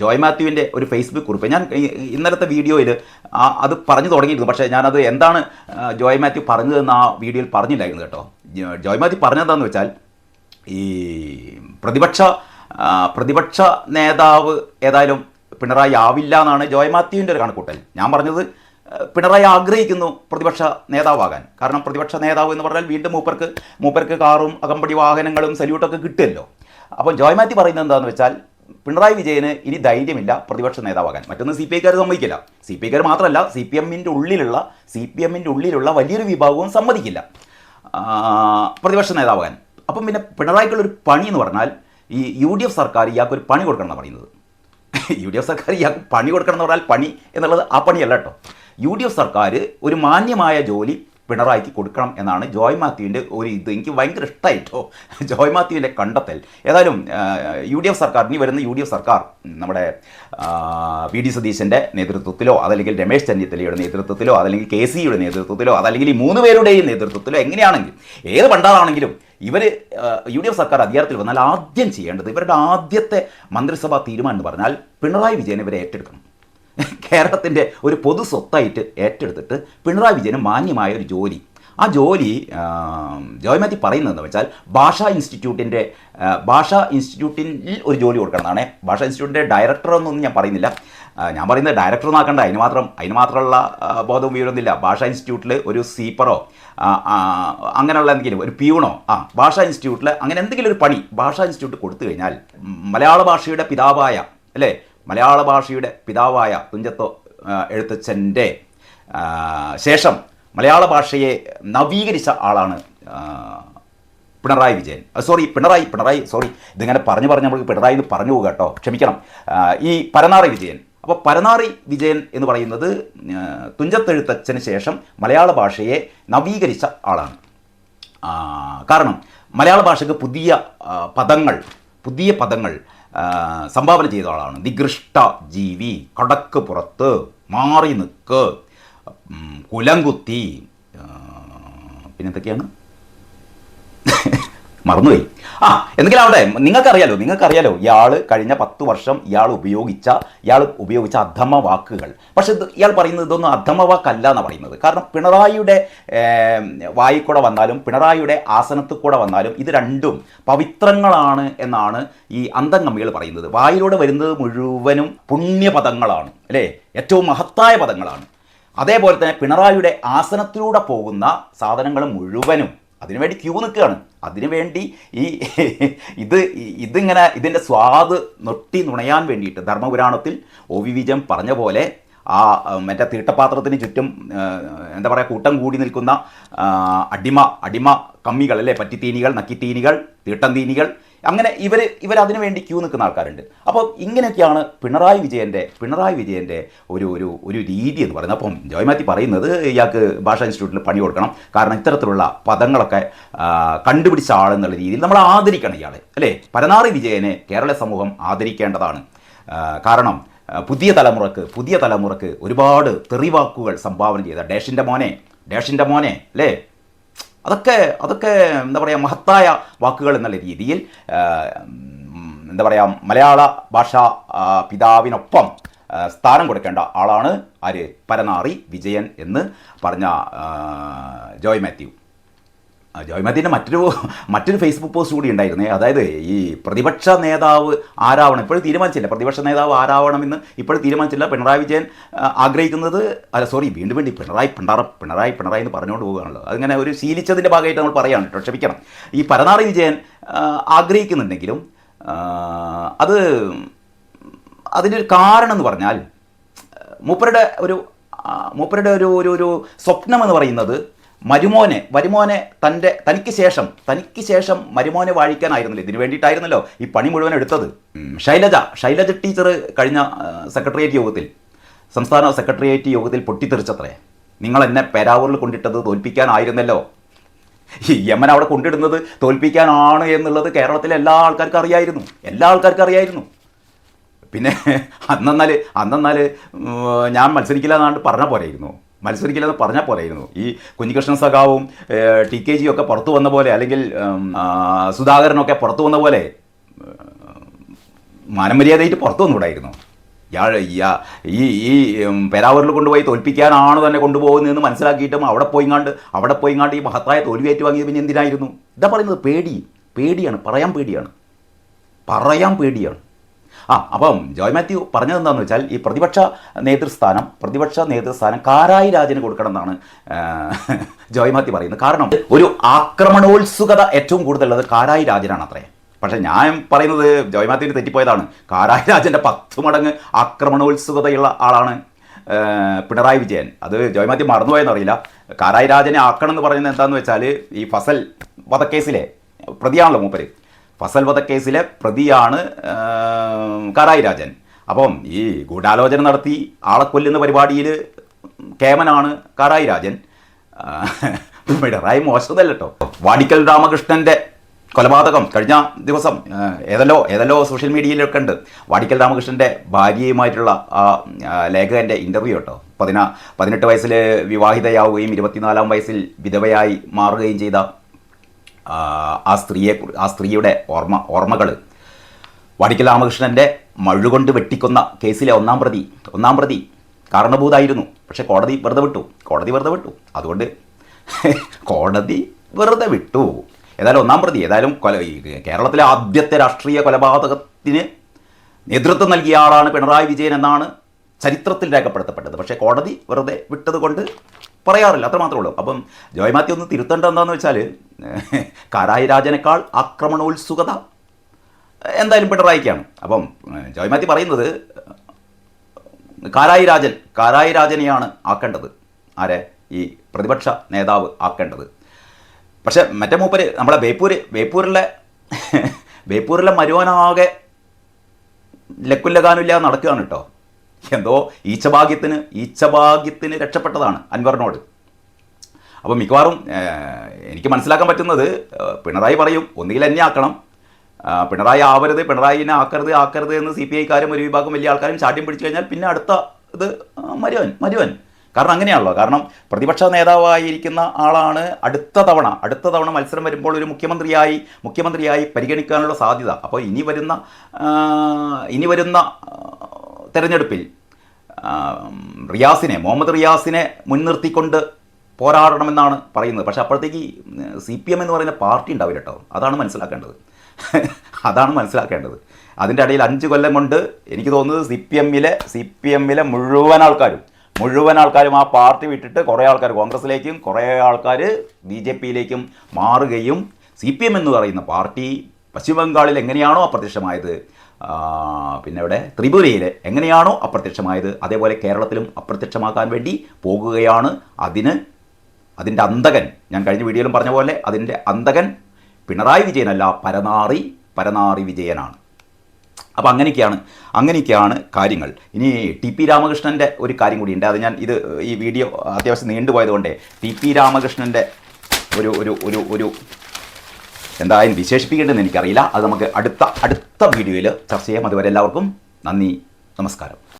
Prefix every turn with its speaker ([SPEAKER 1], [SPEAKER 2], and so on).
[SPEAKER 1] ജോയ് മാത്യുവിൻ്റെ ഒരു ഫേസ്ബുക്ക് കുറിപ്പ് ഞാൻ ഇന്നലത്തെ വീഡിയോയിൽ അത് പറഞ്ഞു തുടങ്ങിയിരുന്നു. പക്ഷേ ഞാനത് എന്താണ് ജോയ് മാത്യു പറഞ്ഞതെന്ന് ആ വീഡിയോയിൽ പറഞ്ഞില്ലായിരുന്നു കേട്ടോ. ജോയ് മാത്യു പറഞ്ഞതെന്താണെന്ന് വെച്ചാൽ ഈ പ്രതിപക്ഷ നേതാവ് ഏതായാലും പിണറായി ആവില്ല എന്നാണ് ജോയ് മാത്യുവിൻ്റെ ഒരു കണക്കൂട്ടൽ. ഞാൻ പറഞ്ഞത് പിണറായി ആഗ്രഹിക്കുന്നു പ്രതിപക്ഷ നേതാവാകാൻ. കാരണം പ്രതിപക്ഷ നേതാവ് എന്ന് പറഞ്ഞാൽ വീണ്ടും മൂപ്പർക്ക് കാറും അകമ്പടി വാഹനങ്ങളും സല്യൂട്ടൊക്കെ കിട്ടുമല്ലോ. അപ്പോൾ ജോയ് മാത്യു പറയുന്നത് എന്താണെന്ന് വെച്ചാൽ പിണറായി വിജയന് ഇനി ധൈര്യമില്ല പ്രതിപക്ഷ നേതാവാകാൻ. മറ്റൊന്ന് സി പി ഐക്കാർ സമ്മതിക്കില്ല. സി പി ഐക്കാർ മാത്രമല്ല, സി പി എമ്മിൻ്റെ ഉള്ളിലുള്ള വലിയൊരു വിഭാഗവും സമ്മതിക്കില്ല പ്രതിപക്ഷ നേതാവാകാൻ. അപ്പം പിന്നെ പിണറായിക്കുള്ളൊരു പണി എന്ന് പറഞ്ഞാൽ ഈ UDF സർക്കാർ ഇയാൾക്കൊരു പണി കൊടുക്കണം എന്നാണ് പറയുന്നത്. UDF സർക്കാർ ഇയാൾക്ക് പണി കൊടുക്കണം എന്ന് പറഞ്ഞാൽ പണി എന്നുള്ളത് ആ പണിയല്ല കേട്ടോ. UDF സർക്കാർ ഒരു മാന്യമായ ജോലി പിണറായിക്ക് കൊടുക്കണം എന്നാണ് ജോയ് മാത്യുവിൻ്റെ ഒരു ഇത്. എനിക്ക് ഭയങ്കര ഇഷ്ടമായിട്ടോ ജോയ് മാത്യുവിൻ്റെ കണ്ടെത്തൽ. ഏതായാലും UDF സർക്കാർ, ഇനി വരുന്ന UDF സർക്കാർ നമ്മുടെ VD സതീശൻ്റെ നേതൃത്വത്തിലോ അതല്ലെങ്കിൽ രമേശ് ചെന്നിത്തലയുടെ നേതൃത്വത്തിലോ അതല്ലെങ്കിൽ KC യുടെ നേതൃത്വത്തിലോ അതല്ലെങ്കിൽ ഈ 3 പേരുടെയും നേതൃത്വത്തിലോ എങ്ങനെയാണെങ്കിലും ഏത് പണ്ടാണെങ്കിലും ഇവർ UDF സർക്കാർ അധികാരത്തിൽ വന്നാൽ ആദ്യം ചെയ്യേണ്ടത്, ഇവരുടെ ആദ്യത്തെ മന്ത്രിസഭാ തീരുമാനം എന്ന് പറഞ്ഞാൽ പിണറായി വിജയനെ ഇവരെ ഏറ്റെടുക്കണം. കേരളത്തിൻ്റെ ഒരു പൊതു സ്വത്തായിട്ട് ഏറ്റെടുത്തിട്ട് പിണറായി വിജയന് മാന്യമായ ഒരു ജോലി, ആ ജോലി ജോയ് മാത്യു പറയുന്നതെന്ന് വെച്ചാൽ ഭാഷാ ഇൻസ്റ്റിറ്റ്യൂട്ടിൽ ഒരു ജോലി കൊടുക്കണം എന്നാണ്. ഭാഷാ ഇൻസ്റ്റിറ്റ്യൂട്ടിൻ്റെ ഡയറക്ടറൊന്നും ഞാൻ പറയുന്നില്ല. ഞാൻ പറയുന്നത് ഡയറക്ടർ നോക്കണ്ട, അതിന് മാത്രമുള്ള ബോധവും വിവരമൊന്നുമില്ല. ഭാഷാ ഇൻസ്റ്റിറ്റ്യൂട്ടിൽ ഒരു സീപ്പറോ അങ്ങനെയുള്ള എന്തെങ്കിലും ഒരു പ്യൂണോ ഭാഷാ ഇൻസ്റ്റിറ്റ്യൂട്ടിൽ അങ്ങനെ എന്തെങ്കിലും ഒരു പണി ഭാഷാ ഇൻസ്റ്റിറ്റ്യൂട്ട് കൊടുത്തു കഴിഞ്ഞാൽ മലയാള ഭാഷയുടെ പിതാവായ തുഞ്ചത്ത് എഴുത്തച്ഛൻ്റെ ശേഷം മലയാള ഭാഷയെ നവീകരിച്ച ആളാണ് പിണറായി വിജയൻ. ഇതിങ്ങനെ പറഞ്ഞ് നമുക്ക് പിണറായി എന്ന് പറഞ്ഞു പോകുക കേട്ടോ, ക്ഷമിക്കണം. ഈ പരനാറി വിജയൻ. അപ്പോൾ പരനാറി വിജയൻ എന്ന് പറയുന്നത് തുഞ്ചത്തെഴുത്തച്ഛന് ശേഷം മലയാള ഭാഷയെ നവീകരിച്ച ആളാണ്. കാരണം മലയാള ഭാഷയ്ക്ക് പുതിയ പദങ്ങൾ സംഭാവന ചെയ്ത ആളാണ്. നികൃഷ്ട ജീവി, കടക്ക് പുറത്ത്, മാറി നിൽക്ക്, കുലംകുത്തി, പിന്നെന്തൊക്കെയാണ് മറന്നുപോയി. എന്തെങ്കിലും ആവട്ടെ, നിങ്ങൾക്കറിയാലോ ഇയാൾ കഴിഞ്ഞ 10 വർഷം ഇയാൾ ഉപയോഗിച്ച അധമ വാക്കുകൾ. പക്ഷെ ഇയാൾ പറയുന്നത് ഇതൊന്നും അധമ വാക്കല്ല എന്നാണ് പറയുന്നത്. കാരണം പിണറായിയുടെ വായിക്കൂടെ വന്നാലും പിണറായിയുടെ ആസനത്തിൽ കൂടെ വന്നാലും ഇത് രണ്ടും പവിത്രങ്ങളാണ് എന്നാണ് ഈ അന്തംഗമ്മികൾ പറയുന്നത്. വായിലൂടെ വരുന്നത് മുഴുവനും പുണ്യപദങ്ങളാണ് അല്ലേ, ഏറ്റവും മഹത്തായ പദങ്ങളാണ്. അതേപോലെ തന്നെ പിണറായിയുടെ ആസനത്തിലൂടെ പോകുന്ന സാധനങ്ങൾ മുഴുവനും അതിനുവേണ്ടി ക്യൂ നിൽക്കുകയാണ്. അതിനുവേണ്ടി ഇതിൻ്റെ സ്വാദ് നൊട്ടി നുണയാൻ വേണ്ടിയിട്ട് ധർമ്മപുരാണത്തിൽ OV വിജയം പറഞ്ഞ പോലെ ആ മറ്റേ തീട്ടപാത്രത്തിന് ചുറ്റും എന്താ പറയുക കൂട്ടം കൂടി നിൽക്കുന്ന അടിമ കമ്മികൾ അല്ലേ, പറ്റിത്തീനികൾ, നക്കിത്തീനികൾ, തീട്ടംതീനികൾ, അങ്ങനെ ഇവരതിനു വേണ്ടി ക്യൂ നിൽക്കുന്ന ആൾക്കാരുണ്ട്. അപ്പോൾ ഇങ്ങനെയൊക്കെയാണ് പിണറായി വിജയൻ്റെ ഒരു രീതി എന്ന് പറയുന്നത്. അപ്പം ജോയ് മാത്യു പറയുന്നത് ഇയാൾക്ക് ഭാഷാ ഇൻസ്റ്റിറ്റ്യൂട്ടിൽ പണി കൊടുക്കണം. കാരണം ഇത്തരത്തിലുള്ള പദങ്ങളൊക്കെ കണ്ടുപിടിച്ച ആളെന്നുള്ള രീതിയിൽ നമ്മൾ ആദരിക്കണം ഇയാളെ അല്ലേ. പരനാറി വിജയനെ കേരള സമൂഹം ആദരിക്കേണ്ടതാണ്. കാരണം പുതിയ തലമുറക്ക് ഒരുപാട് തെറിവാക്കുകൾ സംഭാവന ചെയ്ത ഡേഷിൻ്റെ മോനെ അല്ലേ, അതൊക്കെ എന്താ പറയുക മഹത്തായ വാക്കുകൾ എന്നുള്ള രീതിയിൽ എന്താ പറയുക മലയാള ഭാഷാ പിതാവിനൊപ്പം സ്ഥാനം കൊടുക്കേണ്ട ആളാണ് ആര്, പരനാറി വിജയൻ എന്ന് പറഞ്ഞ ജോയ് മാത്യുവിൻ്റെ മറ്റൊരു ഫേസ്ബുക്ക് പോസ്റ്റ് കൂടി ഉണ്ടായിരുന്നേ. അതായത് ഈ പ്രതിപക്ഷ നേതാവ് ആരാവണം ഇപ്പോഴും തീരുമാനിച്ചില്ല. ഇപ്പോഴും തീരുമാനിച്ചില്ല. പിണറായി വിജയൻ ആഗ്രഹിക്കുന്നത് വീണ്ടും പിണറായി എന്ന് പറഞ്ഞുകൊണ്ട് പോവുകയാണല്ലോ. അതിങ്ങനെ ഒരു ശീലിച്ചതിൻ്റെ ഭാഗമായിട്ട് നമ്മൾ പറയുകയാണ് കേട്ടോ, ക്ഷമിക്കണം. ഈ പരനാറി വിജയൻ ആഗ്രഹിക്കുന്നുണ്ടെങ്കിലും അതിൻ്റെ ഒരു കാരണം എന്ന് പറഞ്ഞാൽ മൂപ്പരുടെ ഒരു സ്വപ്നം എന്ന് പറയുന്നത് മരുമോനെ തനിക്ക് ശേഷം മരുമോനെ വാഴിക്കാനായിരുന്നല്ലോ, ഇതിനു വേണ്ടിയിട്ടായിരുന്നല്ലോ ഈ പണി മുഴുവൻ എടുത്തത്. ശൈലജ ടീച്ചർ കഴിഞ്ഞ സംസ്ഥാന സെക്രട്ടേറിയറ്റ് യോഗത്തിൽ പൊട്ടിത്തെറിച്ചത്രേ, നിങ്ങൾ എന്നെ പേരാവൂരിൽ കൊണ്ടിട്ടത് തോൽപ്പിക്കാനായിരുന്നല്ലോ. ഈ യമൻ അവിടെ കൊണ്ടിടുന്നത് തോൽപ്പിക്കാനാണ് എന്നുള്ളത് കേരളത്തിലെ എല്ലാ ആൾക്കാർക്കും അറിയായിരുന്നു. പിന്നെ അന്നെന്നാൽ ഞാൻ മത്സരിക്കില്ലെന്ന് പറഞ്ഞാൽ പോരായിരുന്നു. ഈ കുഞ്ഞികൃഷ്ണൻ സഖാവും TKG ഒക്കെ പുറത്തു വന്ന പോലെ, അല്ലെങ്കിൽ സുധാകരനൊക്കെ പുറത്തു വന്ന പോലെ മാനമര്യാദയായിട്ട് പുറത്തു വന്നുകൂടായിരുന്നു. ഈ ഈ പെരാവൂരിൽ കൊണ്ടുപോയി തോൽപ്പിക്കാനാണ് തന്നെ കൊണ്ടുപോകുന്നതെന്ന് മനസ്സിലാക്കിയിട്ടും അവിടെ പോയിങ്ങാണ്ട് ഈ മഹത്തായ തോൽവി ഏറ്റുവാങ്ങിയത് പിന്നെ എന്തിനായിരുന്നു? ഇതാ പറയുന്നത്, പേടിയാണ്, പറയാൻ പേടിയാണ്. അപ്പം ജോയ് മാത്യു പറഞ്ഞത് എന്താണെന്ന് വെച്ചാൽ ഈ പ്രതിപക്ഷ നേതൃസ്ഥാനം കാരായി രാജന് കൊടുക്കണം എന്നാണ് ജോയ് മാത്യു പറയുന്നത്. കാരണം ഒരു ആക്രമണോത്സുകത ഏറ്റവും കൂടുതലുള്ളത് കാരായി രാജനാണ് അത്രേ. പക്ഷേ ഞാൻ പറയുന്നത് ജോയ് മാത്യുവിന് തെറ്റിപ്പോയതാണ്. കാരായി രാജൻ്റെ 10 മടങ്ങ് ആക്രമണോത്സുകതയുള്ള ആളാണ് പിണറായി വിജയൻ. അത് ജോയ് മാത്യു മറന്നുപോയെന്നറിയില്ല. കാരായി രാജനെ ആക്കണം എന്ന് പറയുന്നത് എന്താണെന്ന് വെച്ചാൽ ഈ ഫസൽ വധക്കേസിലെ പ്രതിയാണല്ലോ മൂപ്പര്. ഫസൽ വധക്കേസിലെ പ്രതിയാണ് കാരായി രാജൻ. അപ്പം ഈ ഗൂഢാലോചന നടത്തി ആളെ കൊല്ലുന്ന പരിപാടിയിൽ കേമനാണ് കാരായി രാജൻ. പിണറായി മോശമല്ല കേട്ടോ. വാടിക്കൽ രാമകൃഷ്ണൻ്റെ കൊലപാതകം കഴിഞ്ഞ ദിവസം ഏതല്ലോ സോഷ്യൽ മീഡിയയിലൊക്കെ ഉണ്ട്. വാടിക്കൽ രാമകൃഷ്ണൻ്റെ ഭാര്യയുമായിട്ടുള്ള ആ ലേഖകൻ്റെ ഇൻ്റർവ്യൂ കേട്ടോ. 18 വയസ്സിൽ വിവാഹിതയാവുകയും 24-ാം വയസ്സിൽ വിധവയായി മാറുകയും ചെയ്ത ആ സ്ത്രീയുടെ ഓർമ്മകൾ. വാടിക്കൽ രാമകൃഷ്ണൻ്റെ മഴുകൊണ്ട് വെട്ടിക്കൊന്ന കേസിലെ ഒന്നാം പ്രതി കാരണഭൂതായിരുന്നു. പക്ഷേ കോടതി വെറുതെ വിട്ടു. അതുകൊണ്ട് കോടതി വെറുതെ വിട്ടു. ഏതായാലും ഒന്നാം പ്രതി കേരളത്തിലെ ആദ്യത്തെ രാഷ്ട്രീയ കൊലപാതകത്തിന് നേതൃത്വം നൽകിയ ആളാണ് പിണറായി വിജയൻ എന്നാണ് ചരിത്രത്തിൽ രേഖപ്പെടുത്തപ്പെട്ടത്. പക്ഷേ കോടതി വെറുതെ വിട്ടത് കൊണ്ട് പറയാറില്ല, അത്ര മാത്രമേ ഉള്ളൂ. അപ്പം ജോയ് മാത്യു ഒന്ന് തിരുത്തേണ്ട എന്താണെന്ന് വെച്ചാൽ കാരായി രാജനേക്കാൾ ആക്രമണോത്സുകത എന്തായാലും പിണറായിക്കാണ്. അപ്പം ജോയ് മാത്യു പറയുന്നത് കാരായി രാജനെയാണ് ആക്കേണ്ടത്. ആരെ? ഈ പ്രതിപക്ഷ നേതാവ് ആക്കേണ്ടത്. പക്ഷെ മറ്റേ മൂപ്പര് നമ്മളെ ബേപ്പൂരിലെ മരുവനാകെ ലക്കുല്ലകാനില്ല നടക്കുകയാണ് കേട്ടോ. എന്തോ ഈച്ചഭാഗ്യത്തിന് രക്ഷപ്പെട്ടതാണ് അൻവറിനോട്. അപ്പോൾ മിക്കവാറും എനിക്ക് മനസ്സിലാക്കാൻ പറ്റുന്നത് പിണറായി പറയും ഒന്നുകിൽ എന്നെ ആക്കണം, പിണറായി ആക്കരുത് എന്ന് CPI-ക്കാരും ഒരു വിഭാഗം വലിയ ആൾക്കാരും ചാട്യം പിടിച്ചു കഴിഞ്ഞാൽ പിന്നെ അടുത്ത ഇത് മരുവൻ. കാരണം അങ്ങനെയാണല്ലോ. കാരണം പ്രതിപക്ഷ നേതാവായിരിക്കുന്ന ആളാണ് അടുത്ത തവണ മത്സരം വരുമ്പോൾ ഒരു മുഖ്യമന്ത്രിയായി പരിഗണിക്കാനുള്ള സാധ്യത. അപ്പോൾ ഇനി വരുന്ന തെരഞ്ഞെടുപ്പിൽ മുഹമ്മദ് റിയാസിനെ മുൻനിർത്തിക്കൊണ്ട് പോരാടണമെന്നാണ് പറയുന്നത്. പക്ഷേ അപ്പോഴത്തേക്ക് CPM എന്ന് പറയുന്ന പാർട്ടി ഉണ്ടാവില്ല കേട്ടോ. അതാണ് മനസ്സിലാക്കേണ്ടത്. അതിൻ്റെ ഇടയിൽ 5 കൊല്ലം കൊണ്ട് എനിക്ക് തോന്നുന്നത് CPM-ലെ മുഴുവൻ ആൾക്കാരും ആ പാർട്ടി വിട്ടിട്ട് കുറേ ആൾക്കാർ കോൺഗ്രസിലേക്കും കുറേ ആൾക്കാർ BJP-യിലേക്കും മാറുകയും CPM എന്ന് പറയുന്ന പാർട്ടി പശ്ചിമ ബംഗാളിൽ എങ്ങനെയാണോ അപ്രത്യക്ഷമായത്, പിന്നെ ഇവിടെ ത്രിപുരയിൽ എങ്ങനെയാണോ അപ്രത്യക്ഷമായത്, അതേപോലെ കേരളത്തിലും അപ്രത്യക്ഷമാക്കാൻ വേണ്ടി പോകുകയാണ്. അതിൻ്റെ അന്തകൻ, ഞാൻ കഴിഞ്ഞ വീഡിയോയിലും പറഞ്ഞ പോലെ അതിൻ്റെ അന്തകൻ പിണറായി വിജയനല്ല, പരനാറി വിജയനാണ്. അപ്പോൾ അങ്ങനെയൊക്കെയാണ് കാര്യങ്ങൾ. ഇനി TP രാമകൃഷ്ണൻ്റെ ഒരു കാര്യം കൂടിയുണ്ട്. അത് ഞാൻ ഈ വീഡിയോ അത്യാവശ്യം നീണ്ടുപോയതുകൊണ്ട് TP രാമകൃഷ്ണൻ്റെ ഒരു എന്തായാലും വിശേഷിപ്പിക്കേണ്ടതെന്ന് എനിക്കറിയില്ല. അത് നമുക്ക് അടുത്ത വീഡിയോയിൽ ചർച്ച ചെയ്യാം. അതുവരെ എല്ലാവർക്കും നന്ദി, നമസ്കാരം.